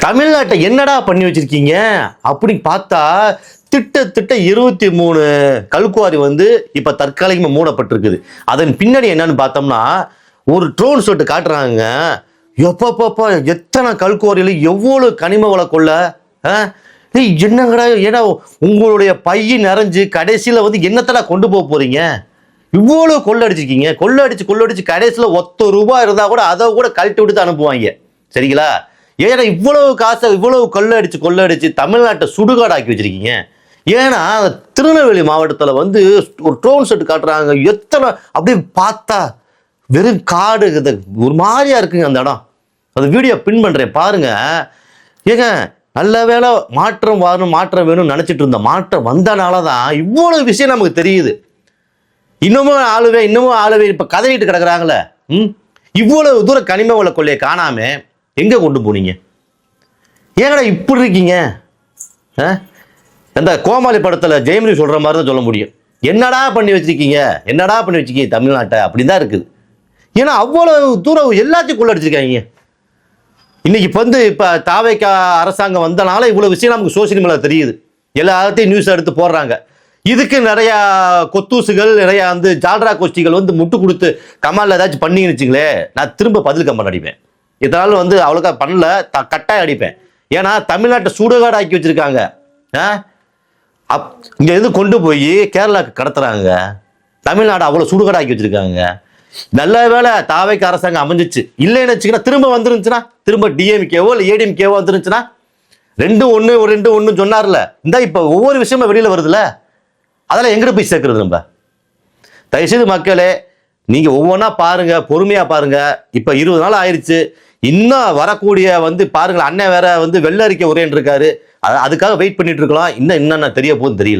தமிழ்நாட்டை என்னடா பண்ணி வச்சிருக்கீங்க அப்படின்னு பார்த்தா திட்ட 23 கல்குவாரி இப்ப தற்காலிகமா மூடப்பட்டிருக்குது. அதன் பின்னாடி என்னன்னு பார்த்தோம்னா ஒரு ட்ரோன் ஷாட் காட்டுறாங்க. எப்பப்பா எத்தனை கல்குவாரியில எவ்வளவு கனிம வள கொள்ள என்னங்கடா, ஏன்னா உங்களுடைய பைய நிறைஞ்சு கடைசியில என்னத்தடா கொண்டு போக போறீங்க? இவ்வளவு கொள்ளடிச்சிருக்கீங்க. கொள்ளடிச்சு கடைசியில ₹1 இருந்தா கூட அதை கூட கழட்டி விட்டு அனுப்புவாங்க. சரிங்களா? ஏன்னா இவ்வளவு காசை இவ்வளவு கொள்ளடிச்சு தமிழ்நாட்டை சுடுகாடாக்கி வச்சிருக்கீங்க. ஏன்னா திருநெல்வேலி மாவட்டத்தில் ஒரு ட்ரோன் ஷாட் காட்டுறாங்க. எத்தனை அப்படியே பார்த்தா வெறும் காடு, ஒரு மாதிரியா இருக்குங்க அந்த இடம். அந்த வீடியோ பின் பண்றேன் பாருங்க. ஏங்க நல்ல வேலை மாற்றம் வேணும்னு நினைச்சிட்டு இருந்த மாற்றம் வந்தனாலதான் இவ்வளவு விஷயம் நமக்கு தெரியுது. இன்னமும் ஆளுவே இப்ப கதறிட்டு கிடக்குறாங்களே. இவ்வளவு தூரம் கனிம வள கொள்ளையை காணாம எங்க கொண்டு போனீங்க? ஏங்கடா இப்படி இருக்கீங்க? இந்த கோமாளி படத்துல ஜெயமணி சொல்ற மாதிரி தான் சொல்ல முடியும். என்னடா பண்ணி வச்சிருக்கீங்க தமிழ்நாட்டை அப்படின்னு தான் இருக்குது. ஏன்னா அவ்வளவு தூரம் எல்லாத்தையும் கொள்ளடிச்சிருக்காங்க. இன்னைக்கு இப்ப தாவேகா அரசாங்கம் வந்தனால இவ்வளவு விஷயம் நமக்கு சோசியல் மீடியால தெரியுது. எல்லாத்தையும் நியூஸ் எடுத்து போடுறாங்க. இதுக்கு நிறைய கொத்தூசுகள், நிறைய ஜால்ரா கோஷ்டிகள் முட்டு கொடுத்து கமால்ல ஏதாச்சும் பண்ணீங்கன்னு வச்சுங்களே, நான் திரும்ப பதில் கம்பன் அடிப்பேன். இதனால அவ்வளோக்கா பண்ணல, கட்டாயம் அடிப்பேன். ஏன்னா தமிழ்நாட்டை சுடுகாடு ஆக்கி வச்சிருக்காங்க. இங்க இருந்து கொண்டு போய் கேரளாக்கு கடத்துறாங்க. தமிழ்நாடு அவ்வளவு சுடுகாடு ஆக்கி வச்சிருக்காங்க. நல்ல வேலை தாவேகா அரசாங்கம் அமைஞ்சிச்சு. இல்லைன்னு வச்சுக்கினா திரும்ப வந்துருந்துச்சுன்னா, திரும்ப டிஎம்கேவோ இல்லை ஏடிஎம்கேவோ வந்துருந்துச்சுன்னா 2-1 சொன்னார்ல. இந்த இப்ப ஒவ்வொரு விஷயமும் வெளியில வருதுல்ல, அதெல்லாம் எங்கிட்ட போய் சேர்க்கறது? நம்ம தயவுசெய்து மக்களே, நீங்க ஒவ்வொன்றா பாருங்க, பொறுமையா பாருங்க. இப்ப 20 நாள் ஆயிடுச்சு. இன்னும் வரக்கூடிய பாருங்களேன், அண்ணன் வேற வெள்ளரிக்கை உரையன் இருக்காரு. அதுக்காக வெயிட் பண்ணிட்டு இருக்கலாம். இன்னும் என்னென்ன தெரிய போகுதுன்னு தெரியல.